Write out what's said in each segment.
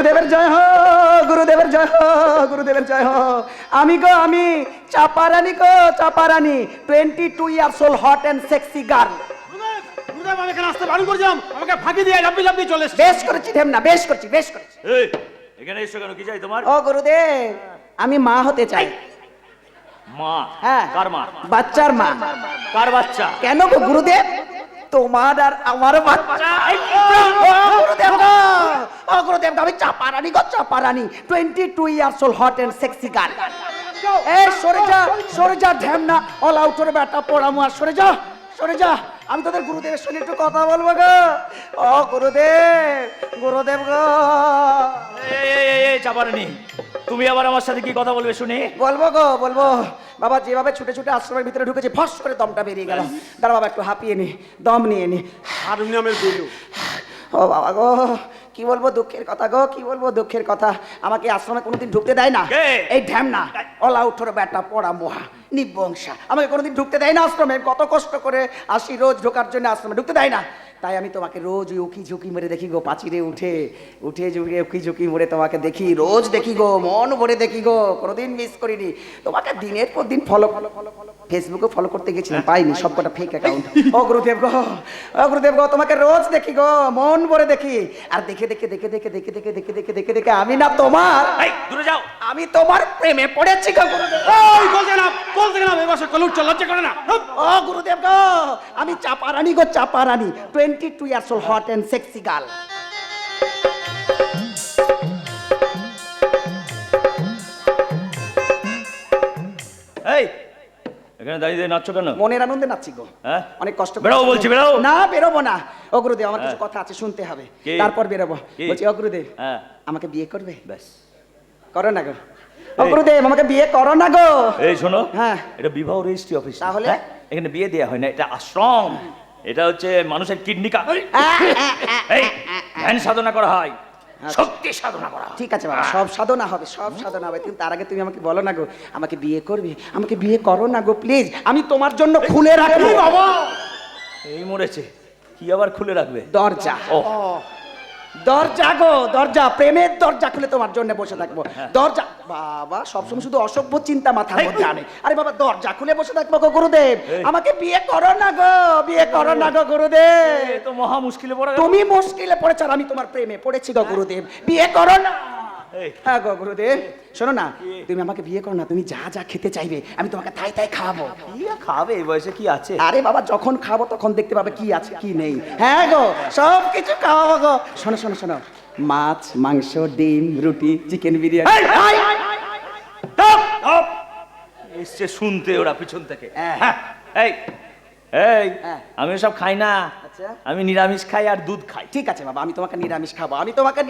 গুরুদেবের জয় হো, গুরুদেবের জয় হো, গুরুদেবের জয় হো। আমি চাপারানি গো, Chaparani, 22 years old, hot and sexy girl. গুরুদেব আমি এখানে আসতে বারণ করেছিলাম, আমাকে ফাঁকি দিয়ে লাফি লাফি চলে এসেছে। বেশ করেছি ঢেমনা, বেশ করেছি, বেশ করেছি। এই এখানে এসো কেন, কি চাই তোমার? ও গুরুদেব, আমি মা হতে চাই। মা? হ্যাঁ। কার মা? বাচ্চার মা। কার বাচ্চা? কেন গো গুরুদেব? তোমার আর আমার বাচ্চা। গুরুদেব গো, ও গুরুদেব গো, আমি চাপারানি গো, Chaparani, 22 years old, hot and sexy girl. এই সরে যা ঢেমনা, অল আউটের বেটা পড়ামু, আর সরে যা, সরে যা। আমি তোদের গুরুদেবের সঙ্গে একটু কথা বলবো গো। ও গুরুদেব, গুরুদেব গো। এই চাপারানি, তুমি আবার আমার সাথে কি কথা বলবে শুনি? বলবো গো, বলবো। বাবা যেভাবে ছুটে ছুটে আশ্রমের ভিতরে ঢুকেছে, ফস করে দমটা বেরিয়ে গেল। দাঁড়া বাবা, একটু হাঁপিয়ে নি, দম নিয়ে নি। হারমোনিয়ামের বেলু। ও বাবা গো, কি বলবো দুঃখের কথা গো, কি বলবো দুঃখের কথা। আমাকে আশ্রমে কোনোদিন ঢুকতে দেয় না এই ঢ্যামনা, অল আউটের বেটা পড়া মহা নিবংসা। আমাকে কোনোদিন ঢুকতে দেয় না আশ্রমে। কত কষ্ট করে আসি রোজ ঢোকার জন্য, আশ্রমে ঢুকতে দেয় না। তাই আমি তোমাকে রোজ উকি ঝুঁকি মেরে দেখি গো, পাচিরে উঠে উঠে ঝুঁকে উকি ঝুঁকি মেরে তোমাকে দেখি, রোজ দেখি গো, মন ভরে দেখি গো, কোনোদিন মিস করিনি তোমাকে। দিনের পর দিন ফলো ফেসবুকে ফলো করতে গেছিলাম, পাইনি, সবকটা ফেক অ্যাকাউন্ট। ও গুরুদেব গো, ও গুরুদেব গো, তোমাকে রোজ দেখি গো, মন ভরে দেখি। আর দেখে দেখে দেখে দেখে দেখে দেখে দেখে দেখে দেখে দেখে আমি না তোমার, দূরে যাও, আমি তোমার প্রেমে পড়েছি গো গুরুদেব। ওই বলতে না, বলতে না, এই বছর কলুট চল, লজ্জা করে না। ও গুরুদেব গো, আমি চাপারানি গো, Chaparani, 22 years old, hot and sexy girl. এই এখানে দাঁড়িয়ে নাচছো কেন? মনের আনন্দে নাচছি গো। হ্যাঁ? অনেক কষ্ট করে। বেরো বলছি, বেরো। না বেরোবো না। ও গুরুদেব, আমার কিছু কথা আছে, শুনতে হবে, তারপর বেরোবো। বলছি ও গুরুদেব, আমাকে বিয়ে করবে? ব্যাস, করো না গো। ও গুরুদেব, আমাকে বিয়ে করো না গো। এই শোনো, হ্যাঁ, এটা বিবাহ রেজিস্ট্রি অফিস। তাহলে এখানে বিয়ে দেয়া হয় না, এটা আশ্রম। এটা হচ্ছে মানুষের কিডনি এই ধ্যান সাধনা করা হয়, শক্তি সাধনা করা হয়। ঠিক আছে বাবা, সব সাধনা হবে, সব সাধনা হবে, কিন্তু তার আগে তুমি আমাকে বলো না গো, আমাকে বিয়ে করবে? আমাকে বিয়ে করো না গো প্লিজ, আমি তোমার জন্য খুলে রাখবো। বাবা এই মরেছে, কি আবার খুলে রাখবে? দরজা। ও দরজা গো, দরজা, প্রেমের দরজা খুলে তোমার জন্য বসে থাকবো। দরজা। বাবা সবসময় শুধু অসভ্য চিন্তা মাথার মধ্যে আনে। আরে বাবা, দরজা খুলে বসে থাকবো গো গুরুদেব। আমাকে বিয়ে করো না গো, বিয়ে করো না গো গুরুদেব। এ তো মহা মুশকিলে পড়ে গেল। তুমি মুশকিলে পড়েছো, আর আমি তোমার প্রেমে পড়েছি গো গুরুদেব। বিয়ে করো না। হ্যাঁ গো গুরুদেব, শোনো না, তুমি আমাকে বিয়ে করো না। তুমি যা যা খেতে চাইবে আমি তোমাকে তাই তাই খাবো। কি খাবে এই বয়সে, কি আছে? আরে বাবা, যখন খাবো তখন দেখতে পাবে কি আছে কি নেই। হ্যাঁ গো, সব কিছু খাওয়াবো গো। শোনো শোনো শোনো, মাছ, মাংস, ডিম, রুটি, চিকেন বিরিয়ানি। এসছে শুনতে ওরা পিছন থেকে। হ্যাঁ। এই এই আমি সব খাই না, আচ্ছা। আমি নিরামিষ খাই আর দুধ খাই। ঠিক আছে বাবা, আমি তোমাকে নিরামিষ খাবো। আমি তোমাকে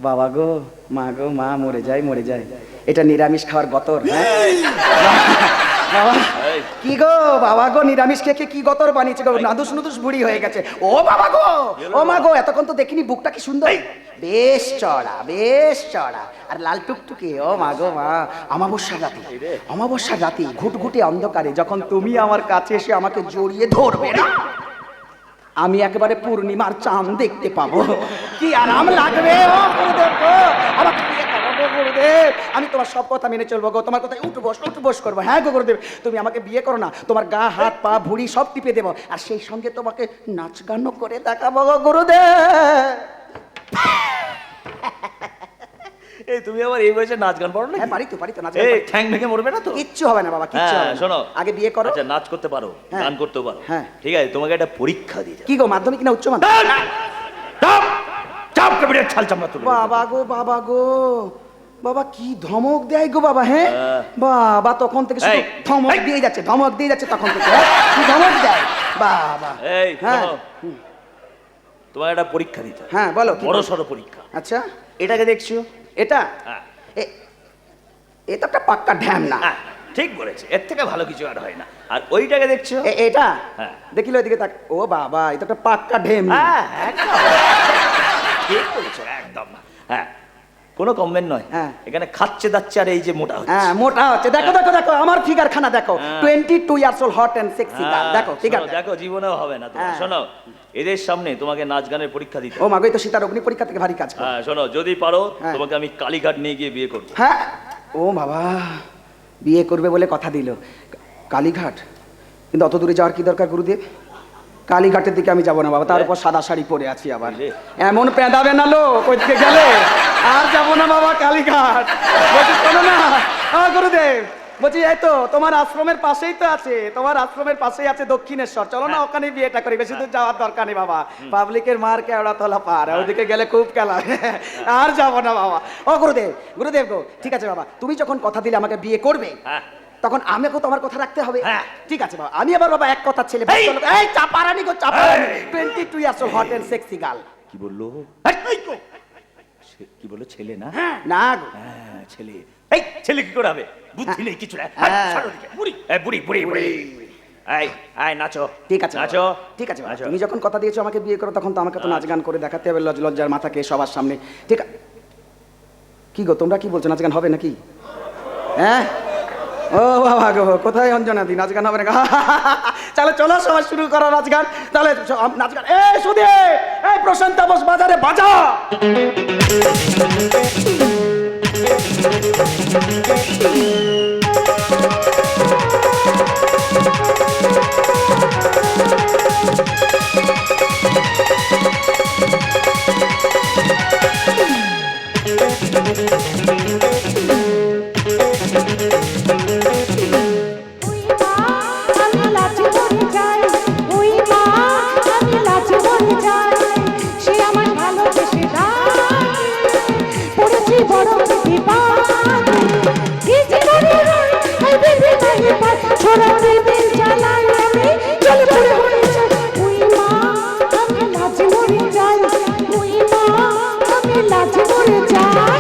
বাবা গো, মা গো, মা মরে যায়, মরে যায়। এটা নিরামিষ খাওয়ার গতর। বাবা কি গো, বাবা গো, নিরামিষ খেয়ে কি গতর বানিয়েছে গো, নাদুস নুদুস বুড়ি হয়ে গেছে। ও বাবা গো, ও মা গো, এতক্ষণ তো দেখিনি, বুকটা কি সুন্দর, বেশ চড়া, বেশ চড়া, আর লাল টুকটুকে। ও মা গো মা, অমাবস্যার রাতে, অমাবস্যার রাতে ঘুটঘুটে অন্ধকারে যখন তুমি আমার কাছে এসে আমাকে জড়িয়ে ধরবে না, আমি একেবারে পূর্ণিমার চাঁদ দেখতে পাবো। কি আরাম লাগবে। ও গুরুদেব গো, আমাকে বিয়ে করো গো গুরুদেব। আমি তোমার সব কথা মেনে চলবো গো, তোমার কথায় উঠবস করবো। হ্যাঁ গো গুরুদেব, তুমি আমাকে বিয়ে করো না, তোমার গা হাত পা ভুঁড়ি সব টিপে দেবো, আর সেই সঙ্গে তোমাকে নাচ গানও করে দেখাবো গো গুরুদেব। এই তুমি আবার এই বয়সে নাচ গান পারো না? হ্যাঁ পারি তো, পারি তো, নাচ এই ঠ্যাং ভেঙে মরবে না তো? কিচ্ছু হবে না বাবা, কিচ্ছু হবে না। শোনো, আগে বিয়ে করো। আচ্ছা নাচ করতে পারো, গান করতেও পারো, হ্যাঁ ঠিক আছে, তোমাকে একটা পরীক্ষা দিয়ে যাবো। কি গো, মাধ্যমিক না উচ্চ মাধ্যমিক? বাবা গো, বাবা গো, বাবা কি ধমক দেয় গো বাবা। হ্যাঁ বাবা, তখন থেকে শুধু ধমক দিয়ে যাচ্ছে, ধমক দিয়ে যাচ্ছে তখন থেকে। কি ধমক দেয় বাবা। এই হ্যাঁ, তোমার একটা পরীক্ষা দিতে। হ্যাঁ বলো, বড় সড়ো পরীক্ষা। আচ্ছা, এটাকে দেখছো? এটা এ তো একটা পাক্কা ঢ্যাম না। ঠিক বলেছে, এর থেকে ভালো কিছু আর হয় না। আর ওইটাকে দেখছো? এটা হ্যাঁ, দেখিলো এদিকে তাক। ও বাবা, এটা একটা পাক্কা ঢ্যাম। ঠিক বলেছো একদম। হ্যাঁ, কোনো কমেন্ট নয়, হ্যাঁ। এখানে খাচ্ছে দাচ্ছে আর এই যে মোটা হচ্ছে। হ্যাঁ মোটা হচ্ছে, দেখো দেখো দেখো আমার ফিগার খানা দেখো, 22 years old hot and sexy girl, দেখো ফিগার শোনো, দেখো জীবনেও হবে না তোমার। হ্যাঁ। শোনো, এদের সামনে তোমাকে নাচ গানের পরীক্ষা দিতে ও হবে। মাগো, এই তো সীতার অগ্নি পরীক্ষা থেকে ভারী কাজ করে। হ্যাঁ শোনো, যদি পারো হ্যাঁ। তোমাকে আমি কালীঘাট নিয়ে গিয়ে বিয়ে করবো। হ্যাঁ, ও বাবা বিয়ে করবে বলে কথা দিল, কালীঘাট, কিন্তু অত দূরে যাওয়ার কি দরকার গুরুদেব? কালীঘাটের দিকে আমি যাবো না বাবা, তার উপর সাদা শাড়ি পরে আছি আবার, বুঝলে? এমন পেঁদাবে না লো কই দিকে গেলে, আর যাবো না বাবা কালীঘাট। বলছি শোনো না, গুরুদেব বলছি এই তো তোমার আশ্রমের পাশেই তো আছে, তোমার আশ্রমের পাশেই আছে দক্ষিণেশ্বর, চলো না ওখানে বিয়েটা করি, বেশি দূর যাওয়ার দরকার নেই বাবা, পাবলিকের মার কেওড়া তলা পার, ওদিকে গেলে খুব খেলা, আর যাবো না বাবা। ও গুরুদেব, গুরুদেব গো, ঠিক আছে বাবা, তুমি যখন কথা দিলে আমাকে বিয়ে করবে, হ্যাঁ। তখন আমাকেও তোমার কথা রাখতে হবে। হ্যাঁ। ঠিক আছে বাবা, আমি আবার বাবা এক কথা ছেলে, এই! এই চাপারানি গো Chaparani, 22 years old hot and sexy girl. কি বললো? কি বললো? ছেলে না? না গো, হ্যাঁ ছেলে। এই ছেলে কি করে হবে? বুদ্ধি নেই কিছু না। হ্যাঁ। বুড়ি, এই বুড়ি বুড়ি বুড়ি। এই এই নাচো। ঠিক আছে বাবা, নাচো। ঠিক আছে বাবা, নাচো। তুমি যখন কথা দিয়েছো আমাকে বিয়ে করো, তখন তো আমাকে তো নাচ গান করে দেখাতে হবে, লজ্জার মাথাকে সবার সামনে। ঠিক কি গো, তোমরা কি বলছো, নাচ গান হবে নাকি? হ্যাঁ, ও বাবা গো, কোথায় অঞ্জনা দি, নাচ গান হবে না? তাহলে চলো সবাই শুরু করো নাচ গান, তাহলে নাচ গান। এই সুধীর, এই প্রশান্ত বোস বাজারে বাজা। ওই মা আমি লাচে মরে যাই, ওই মা আমি লাচে মরে যাই, সে আমার ভালোবেসে ডাকে, পড়েছি বড় বিপাকে, কি জীবনে হয় এই বেবি নাই পার, ছোড়া প্রেমের জ্বালায় আমি চলে পড়ে হয়ে যাই, ওই মা আমি লাচে মরে যাই, ওই মা আমি লাচে মরে যাই।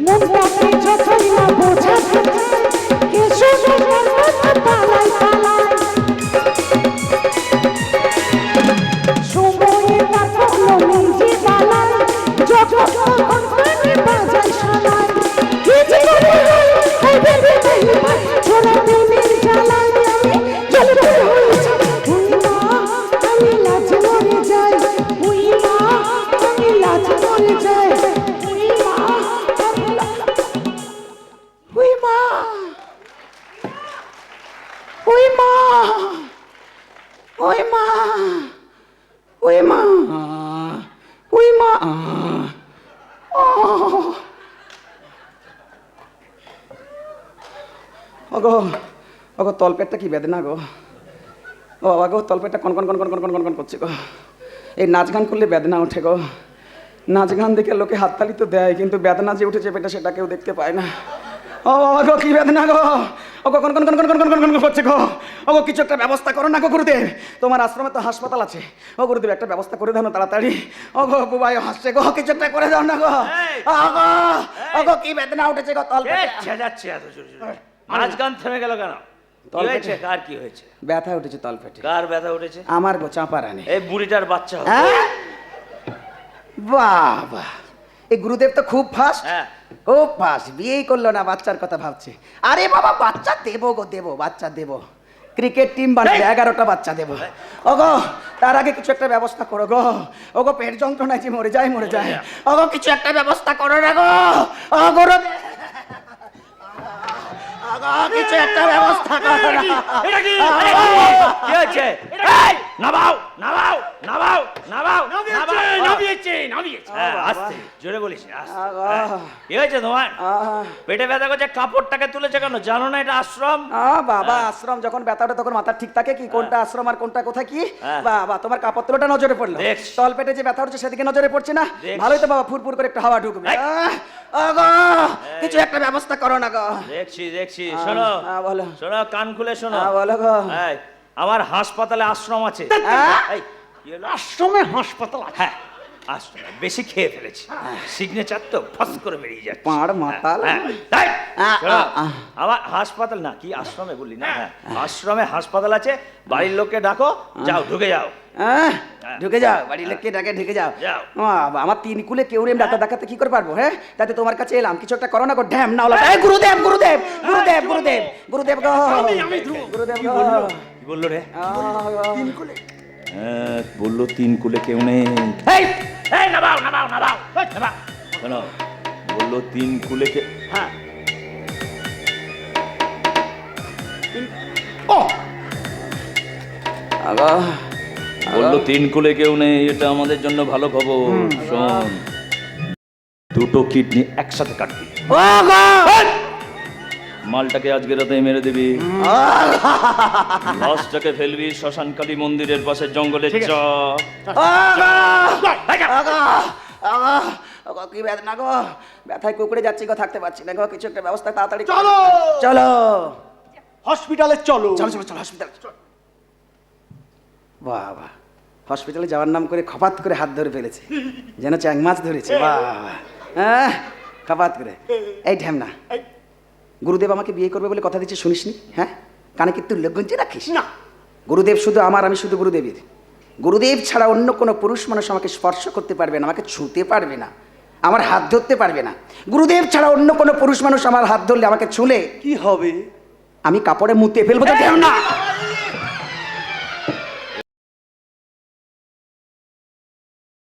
মনটাকে যতই না বোঝাতে চাই, কে শুধু আমার কথা পালায় পালায়, সময়ে তা থাকলো নিজে পালায়, যখন তখন কানে বাজায় শালায়, কি জীবনে হয় এই ভেবে নাই পাই, ছোড়া প্রেমের জ্বালায় আমি চলে পড়ে হয়ে যাই, ওই মা আমি লাজে মরে যাই, ওই মা আমি লাজে মরে যাই, ওই মা আমি ওই মা, ওই মা, ওই মা, ওই মা, ওই মা, ওগো, ওগো তলপেটটা কি বেদনা গো, ও বাবা গো, তলপেটটা কন কন কন কন কন কন কন করছে গো, এই নাচ গান করলে বেদনা ওঠে গো, নাচ গান দেখে লোকে হাততালি তো দেয়, কিন্তু বেদনা যে উঠেছে পেটে সেটা কেউ দেখতে পায় না। ও বাবা গো, কি বেদনা গো, ও গো কন কন কন কন কন কন কন করছে গো, ও গো কিছু একটা ব্যবস্থা করো না গো গুরুদেব, তোমার আশ্রমে তো হাসপাতাল আছে, ও গুরুদেব একটা ব্যবস্থা করে দাও না তাড়াতাড়ি, ও গো বুবাই হাসছে গো, কিছু একটা করে দাও না গো, ও গো কি বেদনা উঠেছে গো তলপেটে, যাচ্ছে এত জোরে জোরে। নাচ গান থেমে গেল কেন? কি হয়েছে? কার কি হয়েছে? ব্যথা উঠেছে তলপেটে, কার ব্যথা উঠেছে? আমার গো চাপারানি। এই বুড়িটার বাচ্চা হবে। হ্যাঁ বাবা, এই গুরুদেব তো খুব ফাস্ট, হ্যাঁ। খুব ফাস্ট, বিয়েই করলো না, বাচ্চার কথা ভাবছে। আরে বাবা বাচ্চা দেবো গো, দেবো বাচ্চা দেবো, ক্রিকেট টিম বানাবে, 11টা বাচ্চা দেবো। ওগো তার আগে কিছু একটা ব্যবস্থা করো গো, ওগো পেট যন্ত্রণায় যে মরে যায় মরে যায়, ওগো কিছু একটা ব্যবস্থা করো না গো, ও গুরুদেব, ওগো কিছু একটা ব্যবস্থা করো না। এটা কি? কি হয়েছে? এই, নামাও নামাও নামাও নামাও নামাও। নামিয়েছে নামিয়েছে। হ্যাঁ, আস্তে জোরে বলিস আস্তে। আগো। হ্যাঁ, কি হয়েছে তোমার আহ, পেটে ব্যথা করছে, কাপড়টাকে তুলেছে কেন? জানো না এটা আশ্রম? বাবা আশ্রম যখন ব্যথা ওঠে তখন মাথা ঠিক থাকে কি কোনটা আশ্রম আর কোনটা কোথায় কি হ্যাঁ। বাবা তোমার কাপড় তোলাটা নজরে পড়লো দেখছি। তল পেটে যে ব্যথা উঠছে সেদিকে নজরে পড়ছে না দেখছি। ভালোই তো বাবা ফুরফুর করে একটু হাওয়া ঢুকবে এই। আগো কিছু একটা ব্যবস্থা করো না গো দেখছি দেখছি, শোনো বলো শোনো, কান খুলে শোনো। বলো গো এই, আমার হাসপাতালে আশ্রম আছে। হ্যাঁ? এই, কি হলো? আশ্রমে হাসপাতাল আছে। হ্যাঁ, আশ্রম বেশি খেয়ে ফেলেছি, সিগনেচার তো ফস করে বেরিয়ে যাচ্ছে। পাড় মাতাল হ্যাঁ, এই, শোনো, আহ। আমার হাসপাতাল না, কি আশ্রমে বললি না? হ্যাঁ, আশ্রমে হাসপাতাল আছে, বাড়ির লোককে ডাকো, যাও ঢুকে যাও। ঢুকে যাও বাড়ির লোককে ডাকে ঢুকে যাও যাও। বাবা, আমার তিন কুলে কেউ রে ডাক্তার দেখাতে কি করে পারবো হ্যাঁ তাতে তোমার কাছে এলাম কিছু একটা করো না গো ঢ্যাম না হলো গুরুদেব গুরুদেব গুরুদেব গুরুদেব গুরুদেব গো আমি ধ্রুব। গুরুদেব কি গো বললো? কি বললো রে? বললো তিন কুলে কেউ নেই। এই, এই, নামাও নামাও নামাও নামাও। শোনো, বললো তিন কুলে কে, হ্যাঁ। আগো বললো তিন কুলে কেউ নেই, এটা আমাদের জন্য ভালো খবর। শোন, দুটো কিডনি একসাথে কাটবি, মালটাকে আজকে রাতে মেরে দিবি, লাশটাকে ফেলবি শ্মশান কালী মন্দিরের পাশে জঙ্গলে। চ কি ব্যথা না গো ব্যথায় কুকুরে যাচ্ছি গো থাকতে পারছি না গো কিছু একটা ব্যবস্থা তাড়াতাড়ি করো। চলো চলো হসপিটালে চলো। চলো চলো চলো হসপিটাল বাবা হসপিটালে যাওয়ার নাম করে খপাত করে হাত ধরে ফেলেছে যেন চ্যাং মাছ ধরেছে বাবা হ্যাঁ খপাত করে এই ঢ্যামনা এই, গুরুদেব আমাকে বিয়ে করবে বলে কথা দিচ্ছে শুনিসনি হ্যাঁ কানে কি তুই লগ্নটি রাখিস না। গুরুদেব শুধু আমার আমি শুধু গুরুদেবের গুরুদেব ছাড়া অন্য কোনো পুরুষ মানুষ আমাকে স্পর্শ করতে পারবে না আমাকে ছুঁতে পারবে না আমার হাত ধরতে পারবে না গুরুদেব ছাড়া অন্য কোনো পুরুষ মানুষ আমার হাত ধরলে আমাকে ছুলে কি হবে? আমি কাপড়ে মুতে ফেলবো তো ঢ্যামনা